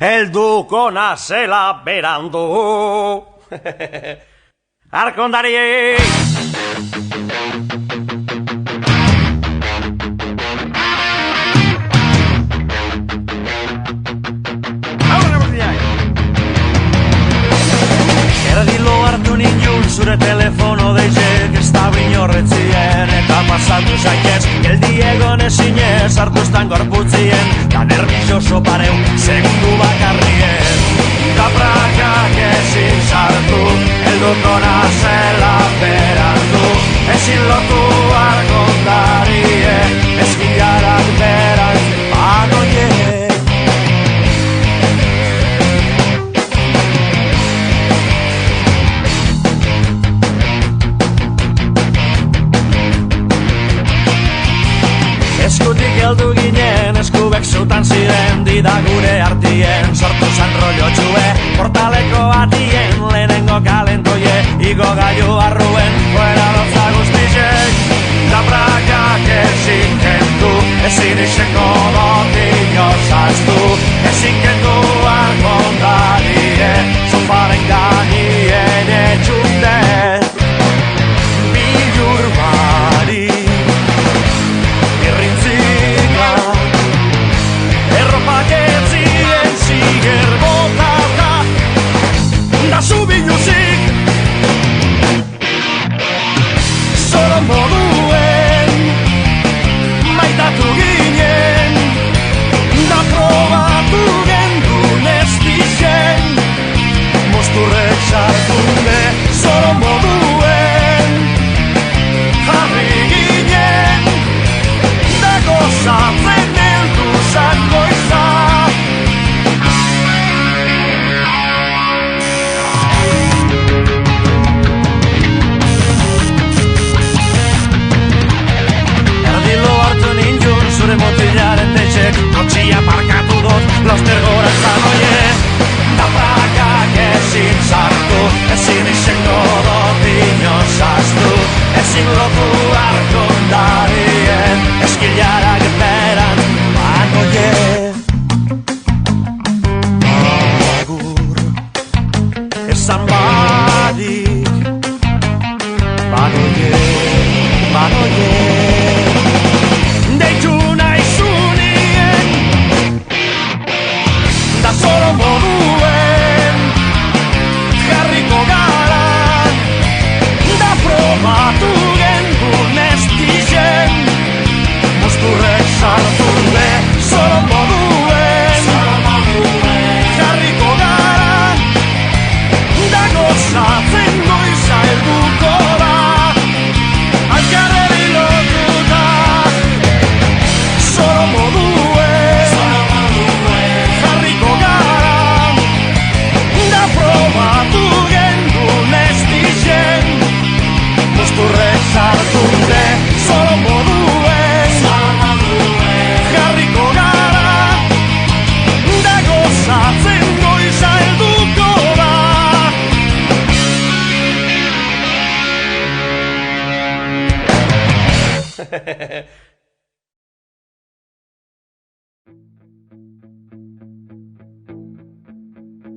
helduko nazela berandu. Arkondari! Erdilo hartu ninjun zure telefono deizek, ez da binorretzien eta pasatu zaitez, geldi egon ezinez hartuztan gorputzien, da nervioso pareu segundu bakarrien. Da prakak ezin sartu, helduko nazela berandu, ezin lotu argondarie, eskilarak beraz banoie. Eskutik heldu ginen, eskubek zutan ziren, dida gure artien, sortu zan rollo txue, portaleko atien, lehenengo kalentoie, igo gailu arruen, fuera lotza guztizek, da prakak ezin kendu, ezin izeko botillo zaztu, ezin kendu argondarie, sofaren gainien etxunde, bilur bari. Erropak etzien ziger botata, da zubiluzik, zoro moduen, maitatu ginen, da probatu gendun ez dizen, mosturrek sartunde, zoro moduen, jarri ginen, da gozatzen goiza. Erdilo hartu ninjun zure motilaren tetxek, kotxia parkatu dut, laster gora zanoie. Da prakak ezin sartu, ezin izango dut inozaztu, ezin lotu arkondarien, eskilarak beran banoie. Agur, esan badik, banoie, banoie. Deitu naizunien, da zoro moduen, jarriko gara, da probatu gendun ez dizen, mosturrek sartunde, zoro moduen, jarriko gara, da gozatzen goiza helduko da, alkarreri lotuta, zoro moduen, jarriko gara, da probatu gendun ez dizen, mosturrek sartunde, zoro moduen, jarriko gara, da gozatzen goiza helduko da.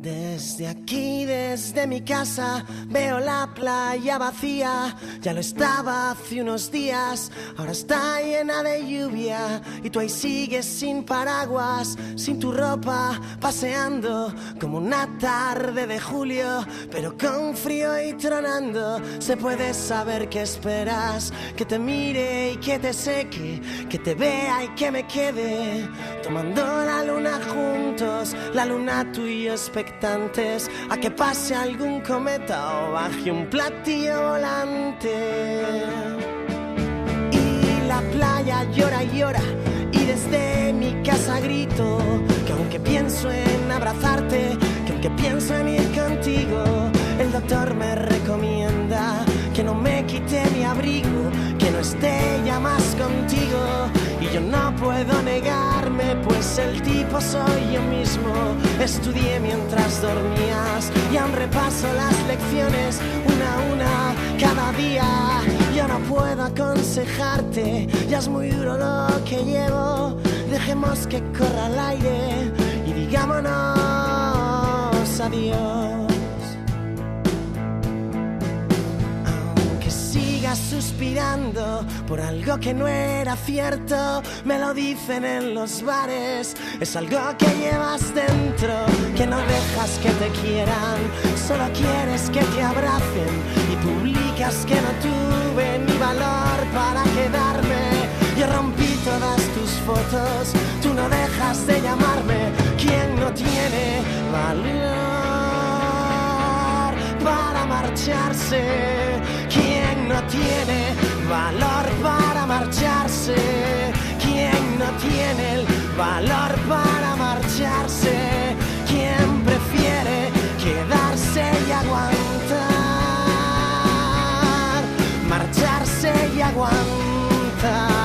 Desde aquí, desde mi casa, veo la playa vacía. Ya lo estaba hace unos días, ahora está llena de lluvia. Y tú ahí sigues sin paraguas, sin tu ropa, paseando como una tarde de julio, pero con frío y tronando. Se puede saber qué esperas, que te mire y que te seque, que te vea y que me quede, tomando la luna juntos, la luna tú y yo expectantes a que pase algún cometa o baje un platillo volante. Y la playa llora y llora, y desde mi casa grito que aunque pienso en abrazarte, que aunque pienso en ir contigo, el doctor me recomienda que no me quite mi abrigo, que no esté ya más contigo. Y yo no puedo negarme, pues el tipo soy yo mismo. Estudié mientras dormías y aún repaso las lecciones una a una cada día. Yo no puedo aconsejarte, ya es muy duro lo que llevo. Dejemos que corra el aire y digámonos digas adiós. Aunque sigas suspirando por algo que no era cierto, me lo dicen en los bares, es algo que llevas dentro, que no dejas que te quieran, solo quieres que te abracen y publicas que no tuve ni valor para quedarme. Yo rompí todas tus fotos, tú no dejas de llamarme. ¿Quién no tiene valor para marcharse? ¿Quién no tiene valor para marcharse? ¿Quién no tiene el valor para marcharse? ¿Quién prefiere quedarse y aguantar? Marcharse y aguantar.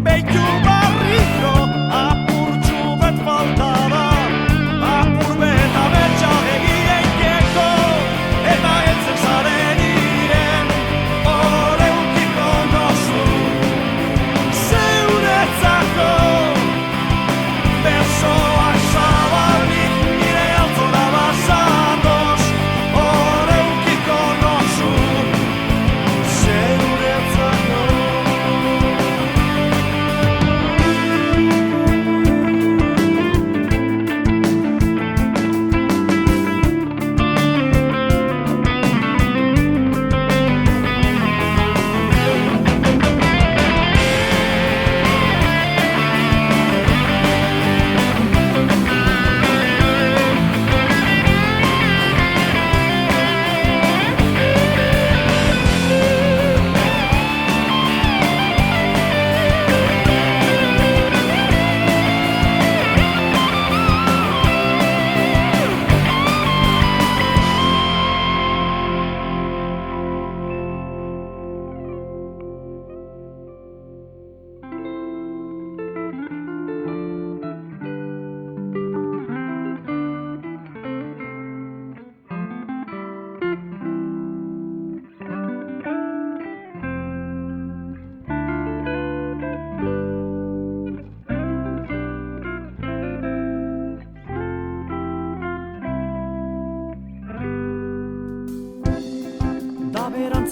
Beitu barriro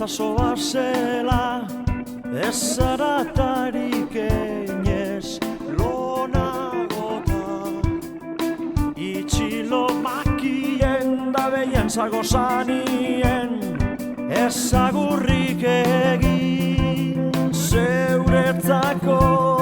itzasoa zela, ez zaratarik einez lonagota. Itxilo makien da behien zago zanien, ez agurrik egin zeuretzako.